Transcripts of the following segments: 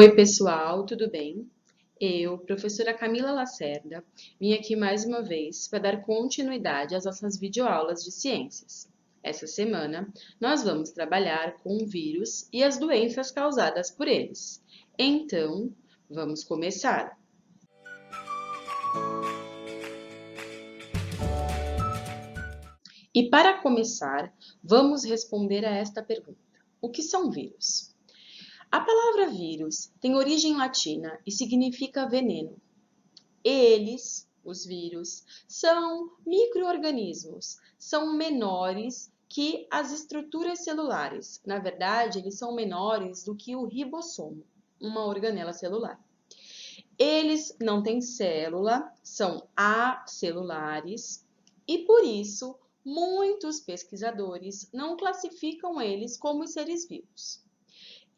Oi, pessoal, tudo bem? Eu, professora Camila Lacerda, vim aqui mais uma vez para dar continuidade às nossas videoaulas de ciências. Essa semana, nós vamos trabalhar com o vírus e as doenças causadas por eles. Então, vamos começar. E para começar, vamos responder a esta pergunta: o que são vírus? A palavra vírus tem origem latina e significa veneno. Eles, os vírus, são micro-organismos, são menores que as estruturas celulares. Na verdade, eles são menores do que o ribossomo, uma organela celular. Eles não têm célula, são acelulares e, por isso, muitos pesquisadores não classificam eles como seres vivos.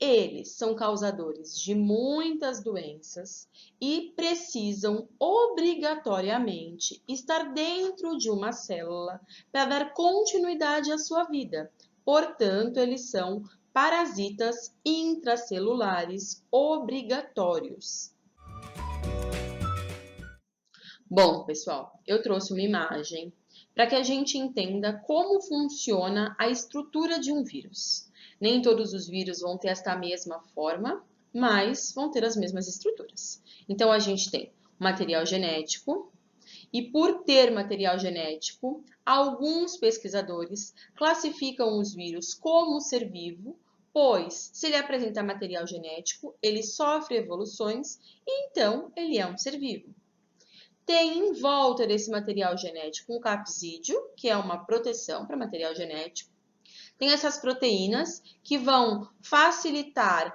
Eles são causadores de muitas doenças e precisam obrigatoriamente estar dentro de uma célula para dar continuidade à sua vida. Portanto, eles são parasitas intracelulares obrigatórios. Bom, pessoal, eu trouxe uma imagem para que a gente entenda como funciona a estrutura de um vírus. Nem todos os vírus vão ter esta mesma forma, mas vão ter as mesmas estruturas. Então, a gente tem material genético, e por ter material genético, alguns pesquisadores classificam os vírus como ser vivo, pois se ele apresenta material genético, ele sofre evoluções e então ele é um ser vivo. Tem em volta desse material genético um capsídeo, que é uma proteção para material genético. Tem essas proteínas que vão facilitar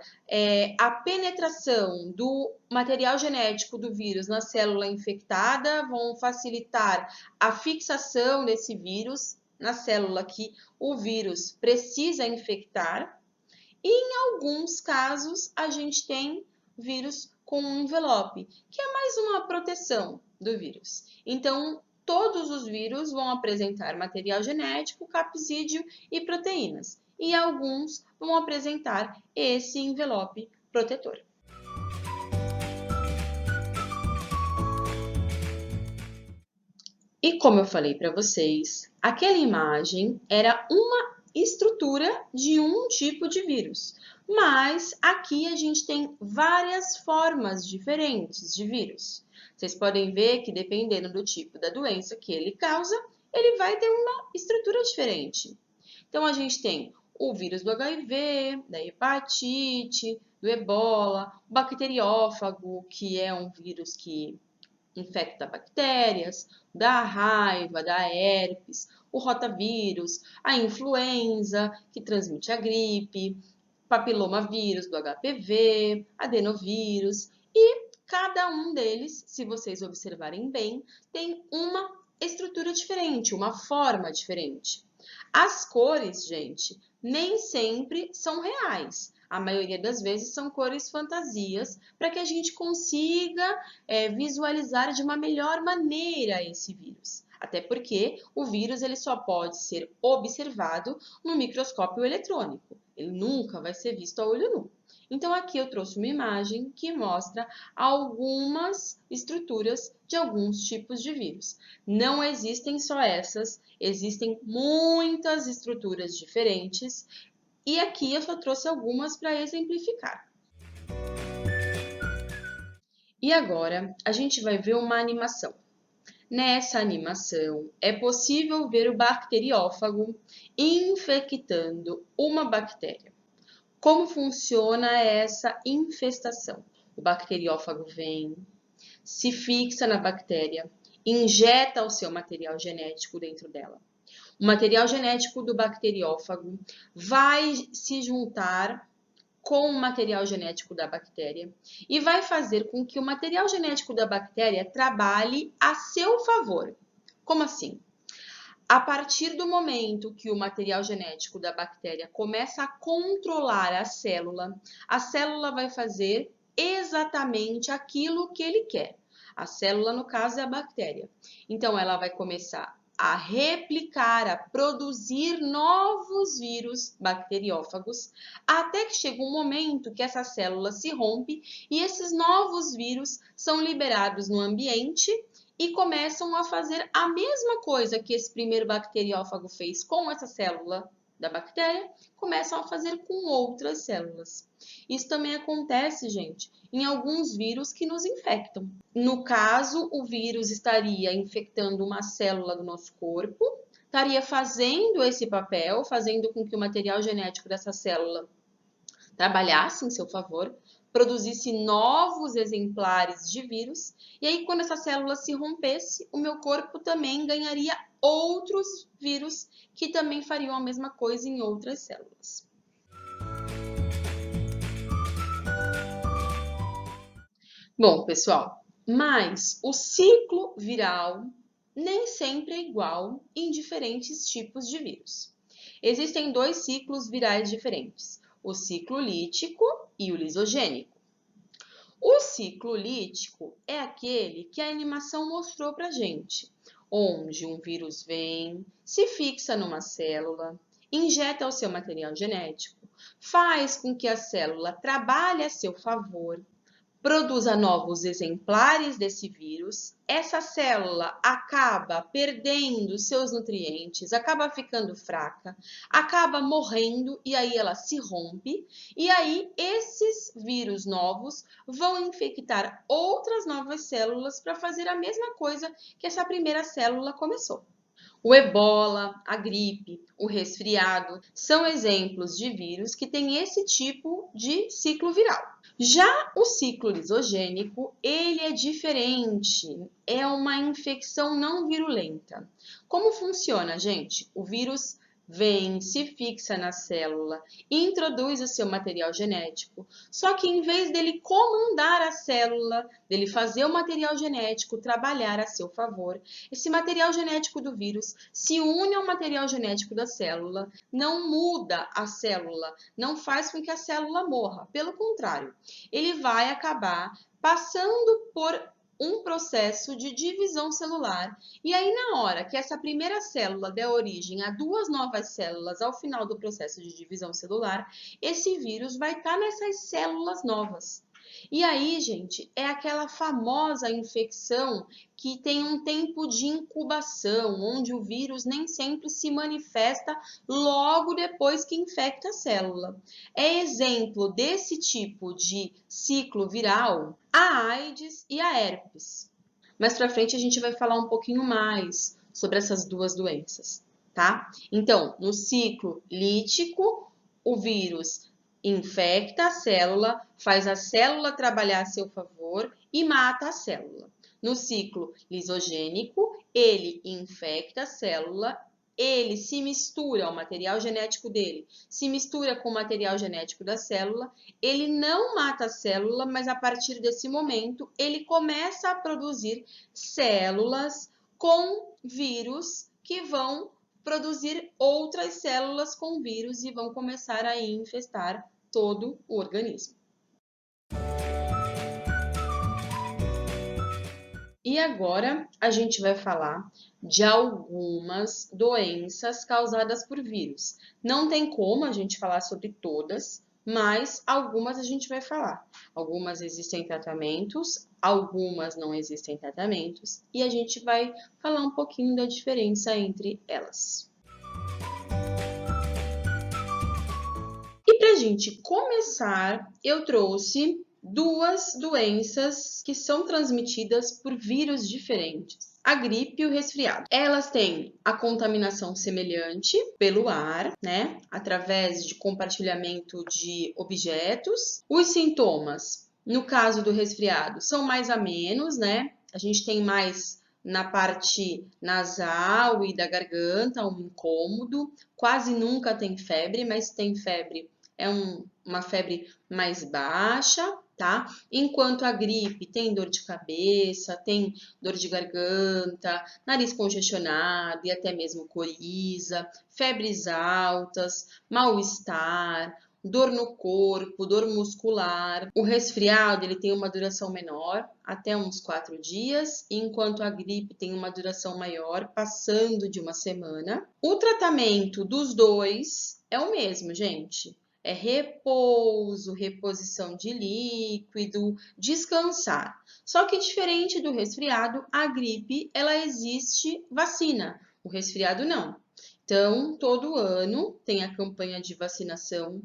a penetração do material genético do vírus na célula infectada, vão facilitar a fixação desse vírus na célula que o vírus precisa infectar. E em alguns casos, a gente tem vírus com um envelope, que é mais uma proteção do vírus. Então, todos os vírus vão apresentar material genético, capsídeo e proteínas, e alguns vão apresentar esse envelope protetor. E como eu falei para vocês, aquela imagem era uma estrutura de um tipo de vírus, mas aqui a gente tem várias formas diferentes de vírus. Vocês podem ver que dependendo do tipo da doença que ele causa, ele vai ter uma estrutura diferente. Então, a gente tem o vírus do HIV, da hepatite, do ebola, o bacteriófago, que é um vírus que infecta bactérias, da raiva, da herpes, o rotavírus, a influenza, que transmite a gripe, papilomavírus do HPV, adenovírus, e cada um deles, se vocês observarem bem, tem uma estrutura diferente, uma forma diferente. As cores, gente, nem sempre são reais. A maioria das vezes são cores fantasias para que a gente consiga visualizar de uma melhor maneira esse vírus. Até porque o vírus ele só pode ser observado no microscópio eletrônico. Ele nunca vai ser visto a olho nu. Então, aqui eu trouxe uma imagem que mostra algumas estruturas de alguns tipos de vírus. Não existem só essas, existem muitas estruturas diferentes e aqui eu só trouxe algumas para exemplificar. E agora a gente vai ver uma animação. Nessa animação é possível ver o bacteriófago infectando uma bactéria. Como funciona essa infestação? O bacteriófago vem, se fixa na bactéria, injeta o seu material genético dentro dela. O material genético do bacteriófago vai se juntar com o material genético da bactéria e vai fazer com que o material genético da bactéria trabalhe a seu favor. Como assim? A partir do momento que o material genético da bactéria começa a controlar a célula vai fazer exatamente aquilo que ele quer. A célula, no caso, é a bactéria. Então, ela vai começar a replicar, a produzir novos vírus bacteriófagos, até que chega um momento que essa célula se rompe e esses novos vírus são liberados no ambiente e começam a fazer a mesma coisa que esse primeiro bacteriófago fez com essa célula da bactéria, começam a fazer com outras células. Isso também acontece, gente, em alguns vírus que nos infectam. No caso, o vírus estaria infectando uma célula do nosso corpo, estaria fazendo esse papel, fazendo com que o material genético dessa célula trabalhasse em seu favor, produzisse novos exemplares de vírus, e aí quando essa célula se rompesse, o meu corpo também ganharia outros vírus que também fariam a mesma coisa em outras células. Bom, pessoal, mas o ciclo viral nem sempre é igual em diferentes tipos de vírus. Existem dois ciclos virais diferentes, o ciclo lítico e o lisogênico. O ciclo lítico é aquele que a animação mostrou pra gente, onde um vírus vem, se fixa numa célula, injeta o seu material genético, faz com que a célula trabalhe a seu favor, produza novos exemplares desse vírus, essa célula acaba perdendo seus nutrientes, acaba ficando fraca, acaba morrendo e aí ela se rompe, e aí esses vírus novos vão infectar outras novas células para fazer a mesma coisa que essa primeira célula começou. O ebola, a gripe, o resfriado são exemplos de vírus que têm esse tipo de ciclo viral. Já o ciclo lisogênico, ele é diferente, é uma infecção não virulenta. Como funciona, gente? O vírus vem, se fixa na célula, introduz o seu material genético, só que em vez dele comandar a célula, dele fazer o material genético trabalhar a seu favor, esse material genético do vírus se une ao material genético da célula, não muda a célula, não faz com que a célula morra, pelo contrário, ele vai acabar passando por um processo de divisão celular. E aí, na hora que essa primeira célula der origem a duas novas células ao final do processo de divisão celular, esse vírus vai estar nessas células novas. E aí, gente, é aquela famosa infecção que tem um tempo de incubação, onde o vírus nem sempre se manifesta logo depois que infecta a célula. É exemplo desse tipo de ciclo viral a AIDS e a herpes. Mais para frente a gente vai falar um pouquinho mais sobre essas duas doenças, tá? Então, no ciclo lítico, o vírus infecta a célula, faz a célula trabalhar a seu favor e mata a célula. No ciclo lisogênico, ele infecta a célula, ele se mistura ao material genético dele, se mistura com o material genético da célula, ele não mata a célula, mas a partir desse momento ele começa a produzir células com vírus que vão produzir outras células com vírus e vão começar a infestar todo o organismo. E agora a gente vai falar de algumas doenças causadas por vírus. Não tem como a gente falar sobre todas, mas algumas a gente vai falar. Algumas existem tratamentos, algumas não existem tratamentos, e a gente vai falar um pouquinho da diferença entre elas. E para a gente começar, eu trouxe duas doenças que são transmitidas por vírus diferentes. A gripe e o resfriado. Elas têm a contaminação semelhante pelo ar, né? Através de compartilhamento de objetos. Os sintomas, no caso do resfriado, são mais amenos, né? A gente tem mais na parte nasal e da garganta, um incômodo. Quase nunca tem febre, mas tem febre. É uma febre mais baixa, tá? Enquanto a gripe tem dor de cabeça, tem dor de garganta, nariz congestionado e até mesmo coriza, febres altas, mal-estar, dor no corpo, dor muscular. O resfriado ele tem uma duração menor, até uns 4 dias, enquanto a gripe tem uma duração maior, passando de uma semana. O tratamento dos dois é o mesmo, gente. É repouso, reposição de líquido, descansar. Só que diferente do resfriado, a gripe, ela existe vacina. O resfriado não. Então, todo ano tem a campanha de vacinação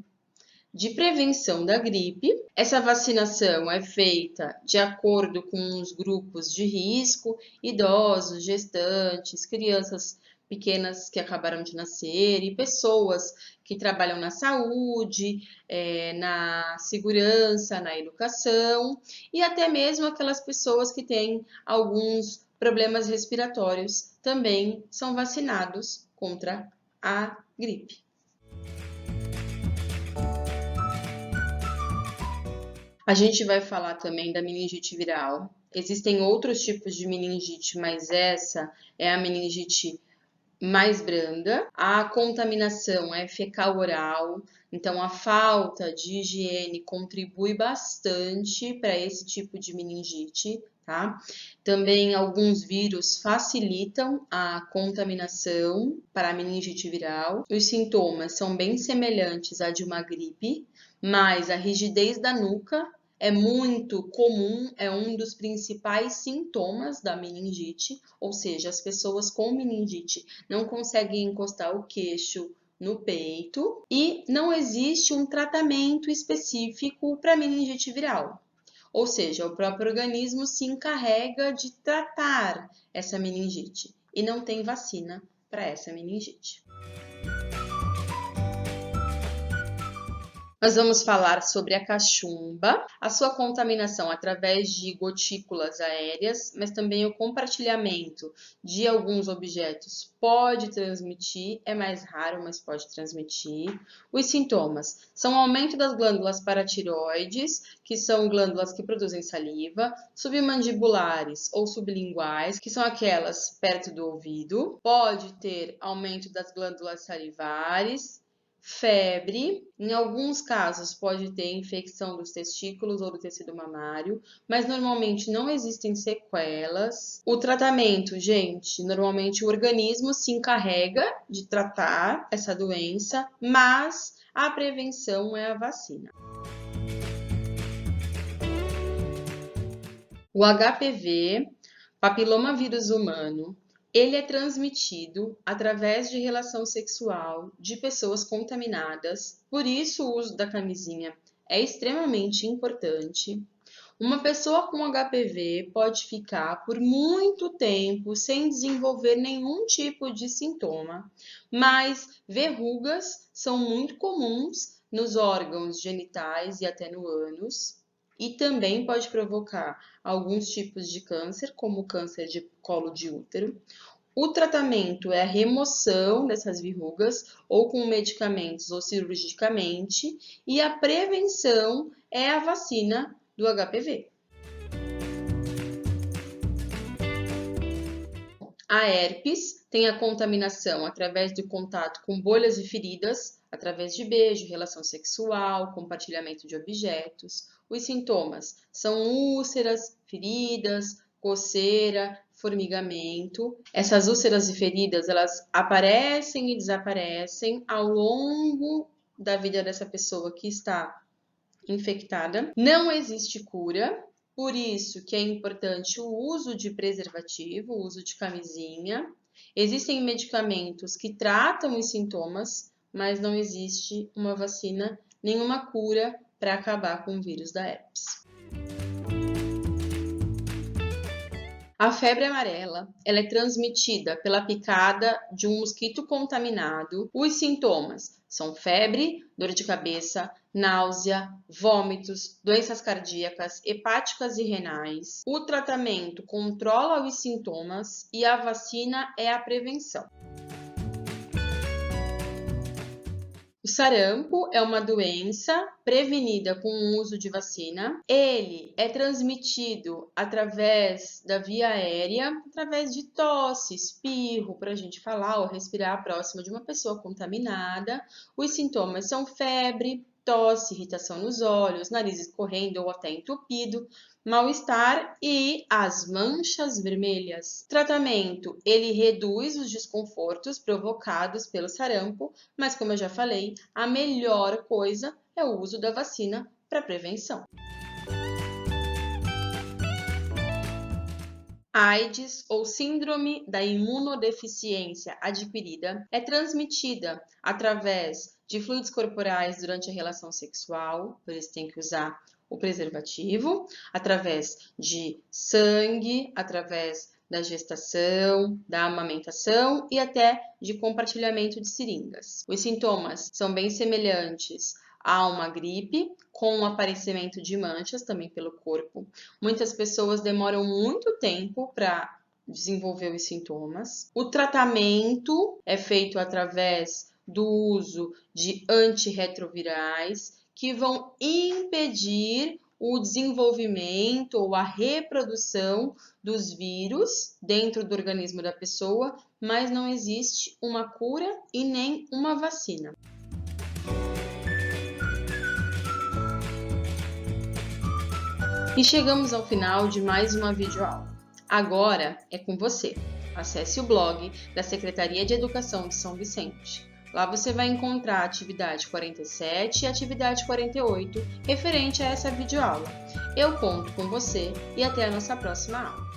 de prevenção da gripe. Essa vacinação é feita de acordo com os grupos de risco, idosos, gestantes, crianças pequenas que acabaram de nascer e pessoas que trabalham na saúde, na segurança, na educação e até mesmo aquelas pessoas que têm alguns problemas respiratórios também são vacinados contra a gripe. A gente vai falar também da meningite viral. Existem outros tipos de meningite, mas essa é a meningite mais branda. A contaminação é fecal-oral, então a falta de higiene contribui bastante para esse tipo de meningite, tá? Também alguns vírus facilitam a contaminação para a meningite viral. Os sintomas são bem semelhantes à de uma gripe, mas a rigidez da nuca é muito comum, é um dos principais sintomas da meningite, ou seja, as pessoas com meningite não conseguem encostar o queixo no peito e não existe um tratamento específico para meningite viral. Ou seja, o próprio organismo se encarrega de tratar essa meningite e não tem vacina para essa meningite. Nós vamos falar sobre a cachumba, a sua contaminação através de gotículas aéreas, mas também o compartilhamento de alguns objetos pode transmitir, é mais raro, mas pode transmitir. Os sintomas são aumento das glândulas paratireoides, que são glândulas que produzem saliva, submandibulares ou sublinguais, que são aquelas perto do ouvido. Pode ter aumento das glândulas salivares, febre, em alguns casos pode ter infecção dos testículos ou do tecido mamário, mas normalmente não existem sequelas. O tratamento, gente, normalmente o organismo se encarrega de tratar essa doença, mas a prevenção é a vacina. O HPV, papilomavírus humano, ele é transmitido através de relação sexual de pessoas contaminadas, por isso o uso da camisinha é extremamente importante. Uma pessoa com HPV pode ficar por muito tempo sem desenvolver nenhum tipo de sintoma, mas verrugas são muito comuns nos órgãos genitais e até no ânus. E também pode provocar alguns tipos de câncer, como o câncer de colo de útero. O tratamento é a remoção dessas verrugas, ou com medicamentos ou cirurgicamente, e a prevenção é a vacina do HPV. A herpes tem a contaminação através do contato com bolhas e feridas, através de beijo, relação sexual, compartilhamento de objetos. Os sintomas são úlceras, feridas, coceira, formigamento. Essas úlceras e feridas, elas aparecem e desaparecem ao longo da vida dessa pessoa que está infectada. Não existe cura. Por isso que é importante o uso de preservativo, o uso de camisinha. Existem medicamentos que tratam os sintomas, mas não existe uma vacina, nenhuma cura para acabar com o vírus da herpes. A febre amarela, ela é transmitida pela picada de um mosquito contaminado. Os sintomas são febre, dor de cabeça, náusea, vômitos, doenças cardíacas, hepáticas e renais. O tratamento controla os sintomas e a vacina é a prevenção. O sarampo é uma doença prevenida com o uso de vacina. Ele é transmitido através da via aérea, através de tosse, espirro, para a gente falar ou respirar próximo de uma pessoa contaminada. Os sintomas são febre, tosse, irritação nos olhos, nariz escorrendo ou até entupido, mal-estar e as manchas vermelhas. Tratamento, ele reduz os desconfortos provocados pelo sarampo, mas como eu já falei, a melhor coisa é o uso da vacina para prevenção. AIDS, ou síndrome da imunodeficiência adquirida, é transmitida através de fluidos corporais durante a relação sexual, por isso tem que usar o preservativo, através de sangue, através da gestação, da amamentação e até de compartilhamento de seringas. Os sintomas são bem semelhantes a uma gripe, com o aparecimento de manchas também pelo corpo. Muitas pessoas demoram muito tempo para desenvolver os sintomas. O tratamento é feito através do uso de antirretrovirais que vão impedir o desenvolvimento ou a reprodução dos vírus dentro do organismo da pessoa, mas não existe uma cura e nem uma vacina. E chegamos ao final de mais uma videoaula. Agora é com você. Acesse o blog da Secretaria de Educação de São Vicente. Lá você vai encontrar a atividade 47 e a atividade 48 referente a essa videoaula. Eu conto com você e até a nossa próxima aula.